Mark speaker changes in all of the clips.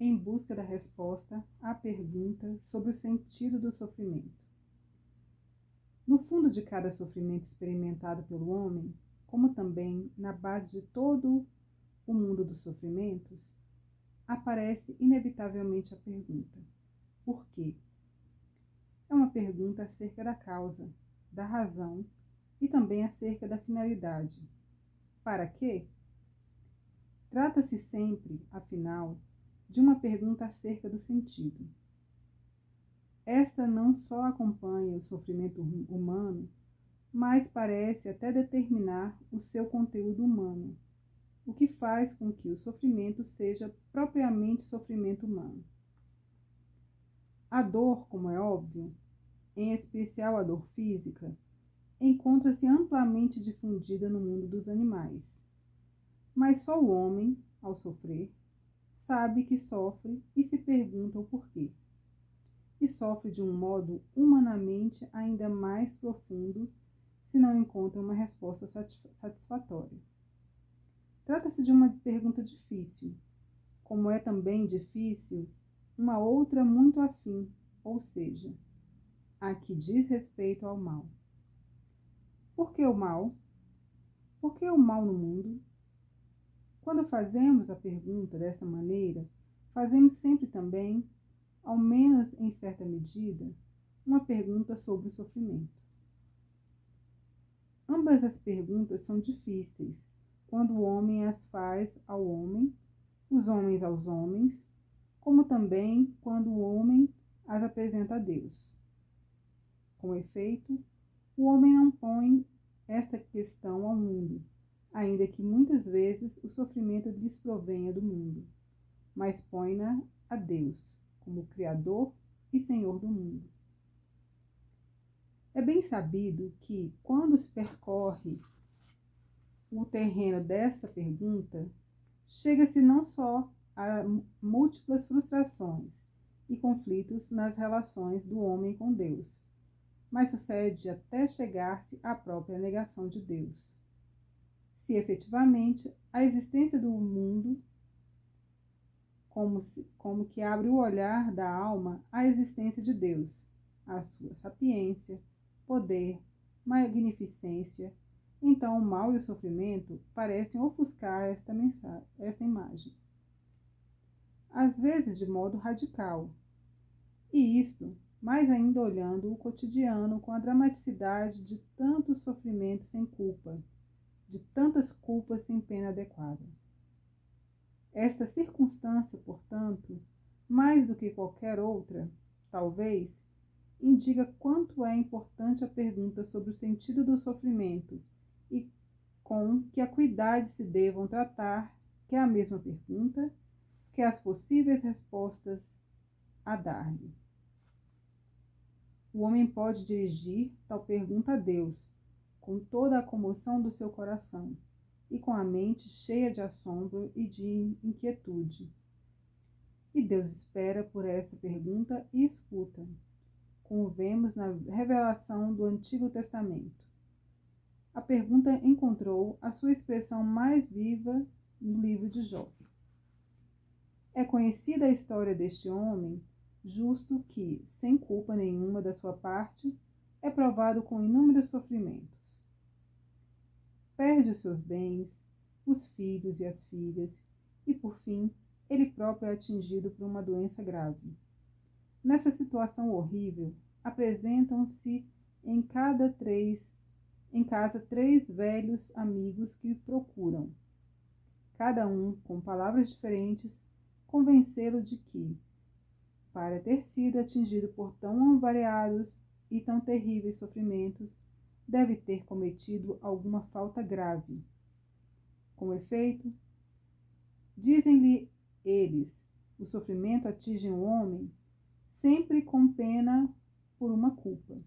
Speaker 1: em busca da resposta à pergunta sobre o sentido do sofrimento. No fundo de cada sofrimento experimentado pelo homem, como também na base de todo o mundo dos sofrimentos, aparece inevitavelmente a pergunta: por quê? É uma pergunta acerca da causa, da razão e também acerca da finalidade. Para quê? Trata-se sempre, afinal, de uma pergunta acerca do sentido. Esta não só acompanha o sofrimento humano, mas parece até determinar o seu conteúdo humano, o que faz com que o sofrimento seja propriamente sofrimento humano. A dor, como é óbvio, em especial a dor física, encontra-se amplamente difundida no mundo dos animais. Mas só o homem, ao sofrer, sabe que sofre e se pergunta o porquê. E sofre de um modo humanamente ainda mais profundo se não encontra uma resposta satisfatória. Trata-se de uma pergunta difícil, como é também difícil uma outra muito afim, ou seja, a que diz respeito ao mal. Por que o mal? Por que o mal no mundo? Quando fazemos a pergunta dessa maneira, fazemos sempre também, ao menos em certa medida, uma pergunta sobre o sofrimento. Ambas as perguntas são difíceis, quando o homem as faz ao homem, os homens aos homens, como também quando o homem as apresenta a Deus. Com efeito, o homem não põe esta questão ao mundo, ainda que muitas vezes o sofrimento lhes provenha do mundo, mas põe-na a Deus, como Criador e Senhor do mundo. É bem sabido que, quando se percorre o terreno desta pergunta, chega-se não só a múltiplas frustrações e conflitos nas relações do homem com Deus, mas sucede até chegar-se à própria negação de Deus. Se efetivamente a existência do mundo, como que abre o olhar da alma à existência de Deus, à sua sapiência, poder, magnificência, então o mal e o sofrimento parecem ofuscar esta imagem. Às vezes de modo radical, e isto mais ainda olhando o cotidiano com a dramaticidade de tantos sofrimentos sem culpa, de tantas culpas sem pena adequada. Esta circunstância, portanto, mais do que qualquer outra, talvez, indica quanto é importante a pergunta sobre o sentido do sofrimento e com que acuidade se devam tratar, que é a mesma pergunta, que as possíveis respostas a dar-lhe. O homem pode dirigir tal pergunta a Deus, com toda a comoção do seu coração, e com a mente cheia de assombro e de inquietude. E Deus espera por essa pergunta e escuta, como vemos na revelação do Antigo Testamento. A pergunta encontrou a sua expressão mais viva no livro de Jó. É conhecida a história deste homem justo que, sem culpa nenhuma da sua parte, é provado com inúmeros sofrimentos. Perde os seus bens, os filhos e as filhas, e, por fim, ele próprio é atingido por uma doença grave. Nessa situação horrível, apresentam-se em casa 3 velhos amigos que o procuram, cada um, com palavras diferentes, convencê-lo de que, para ter sido atingido por tão variados e tão terríveis sofrimentos, deve ter cometido alguma falta grave. Com efeito, dizem-lhe eles, o sofrimento atinge o homem sempre com pena por uma culpa.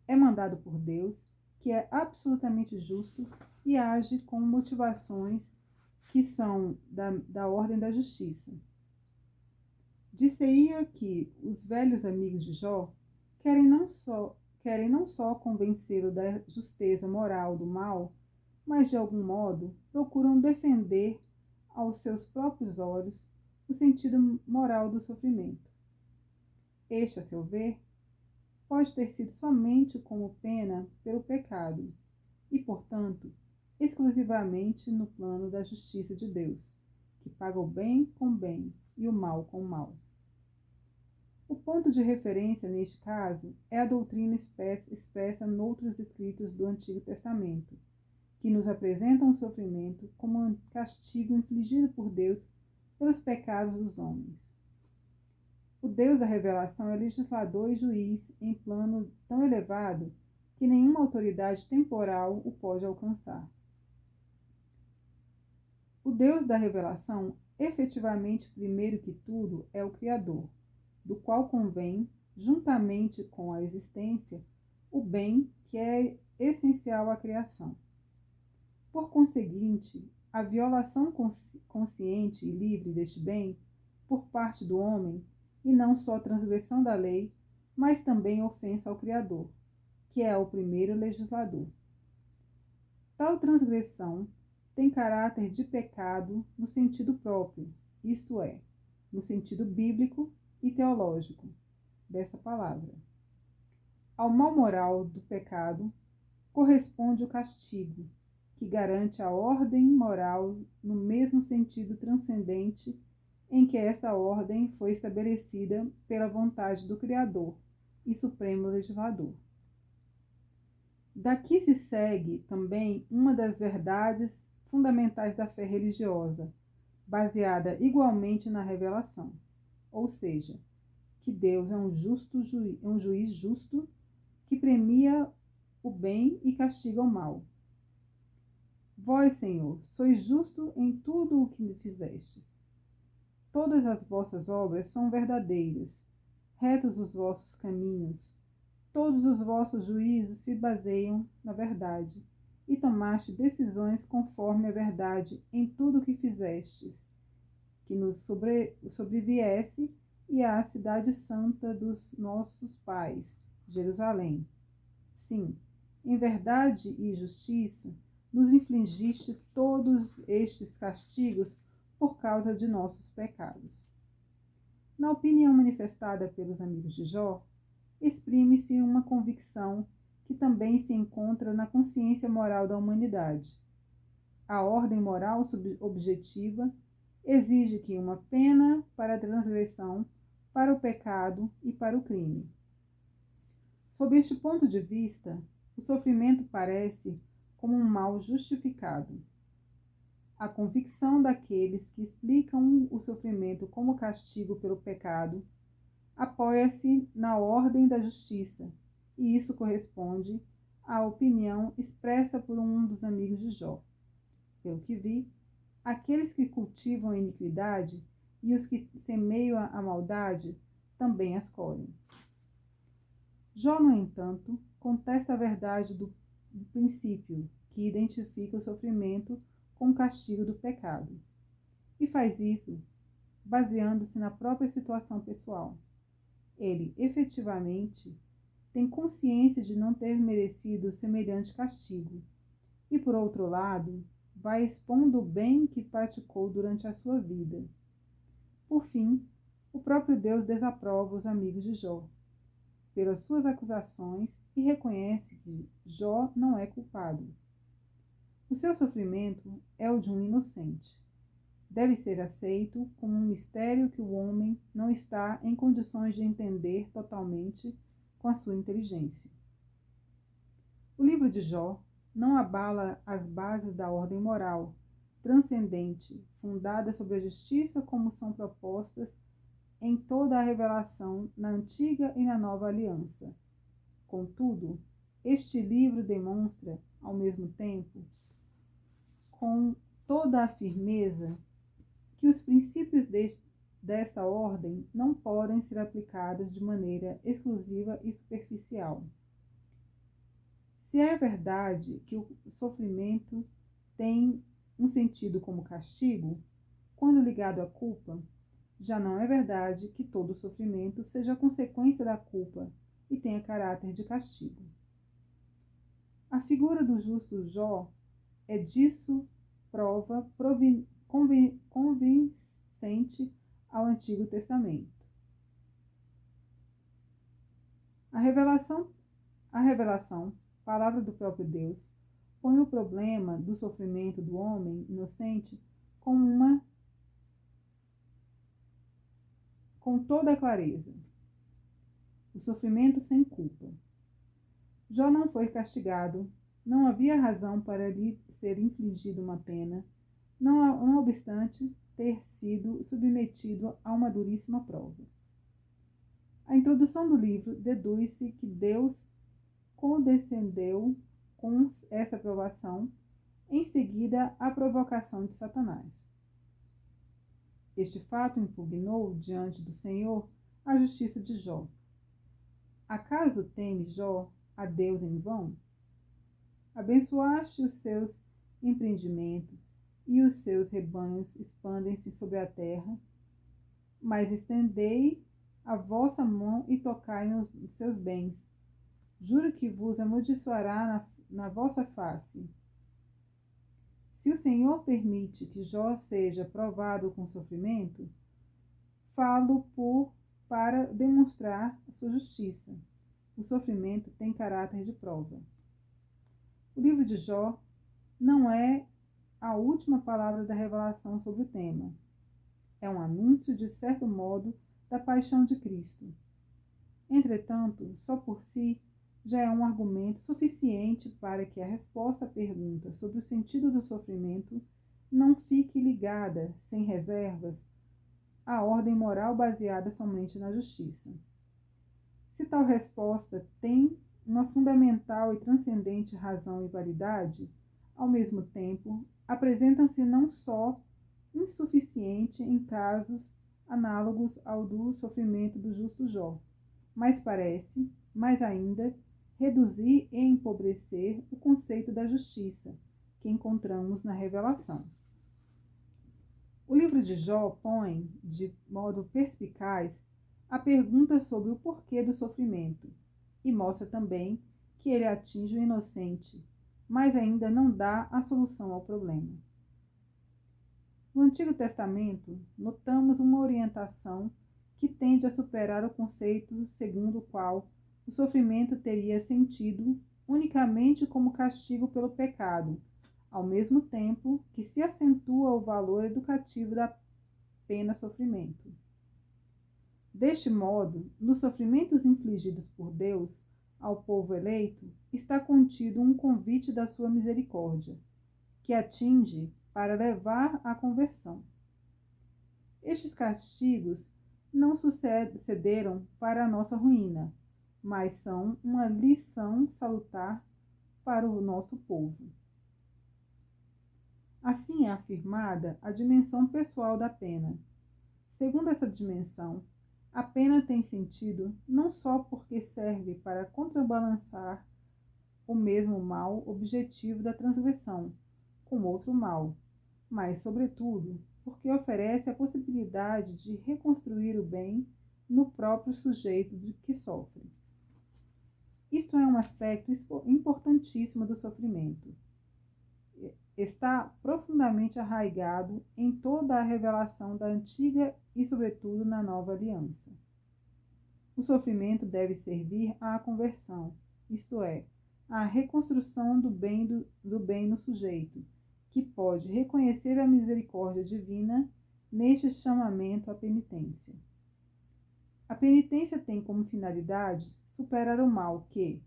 Speaker 1: É mandado por Deus, que é absolutamente justo e age com motivações que são da ordem da justiça. Dir-se-ia que os velhos amigos de Jó querem não só convencê-lo da justeza moral do mal, mas de algum modo procuram defender aos seus próprios olhos o sentido moral do sofrimento. Este, a seu ver, pode ter sido somente como pena pelo pecado e, portanto, exclusivamente no plano da justiça de Deus, que paga o bem com bem e o mal com mal. O ponto de referência neste caso é a doutrina expressa noutros escritos do Antigo Testamento, que nos apresentam o sofrimento como um castigo infligido por Deus pelos pecados dos homens. O Deus da revelação é legislador e juiz em plano tão elevado que nenhuma autoridade temporal o pode alcançar. O Deus da revelação, efetivamente, primeiro que tudo, é o Criador, do qual convém, juntamente com a existência, o bem que é essencial à criação. Por conseguinte, a violação consciente e livre deste bem, por parte do homem, e não só transgressão da lei, mas também ofensa ao Criador, que é o primeiro legislador. Tal transgressão tem caráter de pecado no sentido próprio, isto é, no sentido bíblico e teológico dessa palavra. Ao mal moral do pecado corresponde o castigo, que garante a ordem moral no mesmo sentido transcendente em que esta ordem foi estabelecida pela vontade do Criador e Supremo Legislador. Daqui se segue também uma das verdades fundamentais da fé religiosa, baseada igualmente na revelação, ou seja, que Deus é um juiz justo que premia o bem e castiga o mal. Vós, Senhor, sois justo em tudo o que fizestes. Todas as vossas obras são verdadeiras, retos os vossos caminhos, todos os vossos juízos se baseiam na verdade, e tomaste decisões conforme a verdade em tudo o que fizestes, que nos sobreviesse e à cidade santa dos nossos pais, Jerusalém. Sim, em verdade e justiça, nos infligiste todos estes castigos por causa de nossos pecados. Na opinião manifestada pelos amigos de Jó, exprime-se uma convicção que também se encontra na consciência moral da humanidade. A ordem moral objetiva exige que uma pena para a transgressão, para o pecado e para o crime. Sob este ponto de vista, o sofrimento parece como um mal justificado. A convicção daqueles que explicam o sofrimento como castigo pelo pecado apoia-se na ordem da justiça, e isso corresponde à opinião expressa por um dos amigos de Jó. Pelo que vi, aqueles que cultivam a iniquidade e os que semeiam a maldade também as colhem. Jó, no entanto, contesta a verdade do princípio, que identifica o sofrimento com o castigo do pecado, e faz isso baseando-se na própria situação pessoal. Ele, efetivamente, tem consciência de não ter merecido semelhante castigo, e, por outro lado, vai expondo o bem que praticou durante a sua vida. Por fim, o próprio Deus desaprova os amigos de Jó pelas suas acusações e reconhece que Jó não é culpado. O seu sofrimento é o de um inocente. Deve ser aceito como um mistério que o homem não está em condições de entender totalmente com a sua inteligência. O livro de Jó não abala as bases da ordem moral transcendente, fundada sobre a justiça como são propostas em toda a revelação na antiga e na nova aliança. Contudo, este livro demonstra, ao mesmo tempo, com toda a firmeza, que os princípios desta ordem não podem ser aplicados de maneira exclusiva e superficial. Se é verdade que o sofrimento tem um sentido como castigo, quando ligado à culpa, já não é verdade que todo sofrimento seja consequência da culpa e tenha caráter de castigo. A figura do justo Jó é disso prova convincente ao Antigo Testamento. A revelação, palavra do próprio Deus, põe o problema do sofrimento do homem inocente com toda a clareza. O sofrimento sem culpa. Jó não foi castigado, não havia razão para lhe ser infligida uma pena, não obstante ter sido submetido a uma duríssima prova. A introdução do livro deduz-se que Deus condescendeu com essa provação, em seguida a provocação de Satanás. Este fato impugnou diante do Senhor a justiça de Jó. Acaso teme Jó a Deus em vão? Abençoaste os seus empreendimentos, e os seus rebanhos expandem-se sobre a terra, mas estendei a vossa mão e tocai nos seus bens. Juro que vos amaldiçoará na vossa face. Se o Senhor permite que Jó seja provado com sofrimento, falo para demonstrar a sua justiça. O sofrimento tem caráter de prova. O livro de Jó não é a última palavra da revelação sobre o tema. É um anúncio, de certo modo, da paixão de Cristo. Entretanto, só por si, já é um argumento suficiente para que a resposta à pergunta sobre o sentido do sofrimento não fique ligada, sem reservas, à ordem moral baseada somente na justiça. Se tal resposta tem uma fundamental e transcendente razão e validade, ao mesmo tempo, apresentam-se não só insuficiente em casos análogos ao do sofrimento do justo Jó, mas parece, mais ainda, reduzir e empobrecer o conceito da justiça que encontramos na revelação. O livro de Jó põe, de modo perspicaz, a pergunta sobre o porquê do sofrimento e mostra também que ele atinge o inocente, mas ainda não dá a solução ao problema. No Antigo Testamento, notamos uma orientação que tende a superar o conceito segundo o qual o sofrimento teria sentido unicamente como castigo pelo pecado, ao mesmo tempo que se acentua o valor educativo da pena sofrimento. Deste modo, nos sofrimentos infligidos por Deus ao povo eleito, está contido um convite da sua misericórdia, que atinge para levar à conversão. Estes castigos não sucederam para a nossa ruína, mas são uma lição salutar para o nosso povo. Assim é afirmada a dimensão pessoal da pena. Segundo essa dimensão, a pena tem sentido não só porque serve para contrabalançar o mesmo mal objetivo da transgressão com outro mal, mas, sobretudo, porque oferece a possibilidade de reconstruir o bem no próprio sujeito de que sofre. Isto é um aspecto importantíssimo do sofrimento. Está profundamente arraigado em toda a revelação da antiga e, sobretudo, na nova aliança. O sofrimento deve servir à conversão, isto é, à reconstrução do bem no sujeito, que pode reconhecer a misericórdia divina neste chamamento à penitência. A penitência tem como finalidade superar o mal que,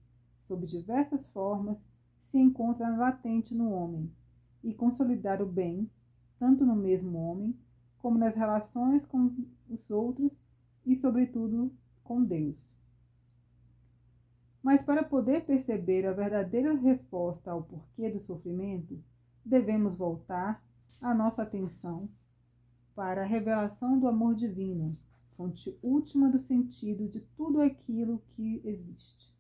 Speaker 1: sob diversas formas, se encontra latente no homem, e consolidar o bem, tanto no mesmo homem, como nas relações com os outros e, sobretudo, com Deus. Mas para poder perceber a verdadeira resposta ao porquê do sofrimento, devemos voltar a nossa atenção para a revelação do amor divino, fonte última do sentido de tudo aquilo que existe.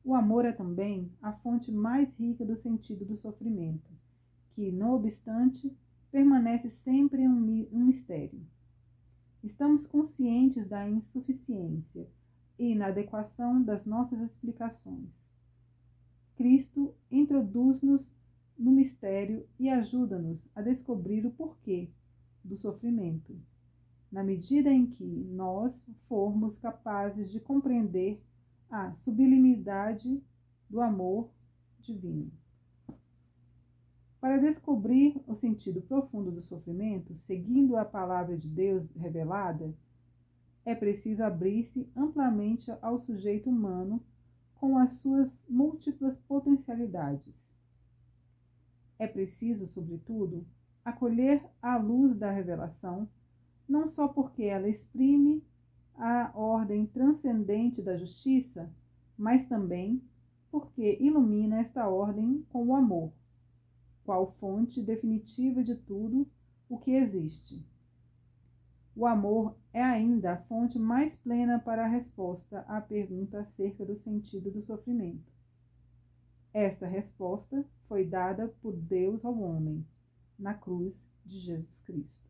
Speaker 1: O amor é também a fonte mais rica do sentido do sofrimento, que, não obstante, permanece sempre um mistério. Estamos conscientes da insuficiência e inadequação das nossas explicações. Cristo introduz-nos no mistério e ajuda-nos a descobrir o porquê do sofrimento. na medida em que nós formos capazes de compreender a sublimidade do amor divino. Para descobrir o sentido profundo do sofrimento, seguindo a palavra de Deus revelada, é preciso abrir-se amplamente ao sujeito humano com as suas múltiplas potencialidades. É preciso, sobretudo, acolher a luz da revelação, não só porque ela exprime a ordem transcendente da justiça, mas também porque ilumina esta ordem com o amor, qual fonte definitiva de tudo o que existe. O amor é ainda a fonte mais plena para a resposta à pergunta acerca do sentido do sofrimento. Esta resposta foi dada por Deus ao homem, na cruz de Jesus Cristo.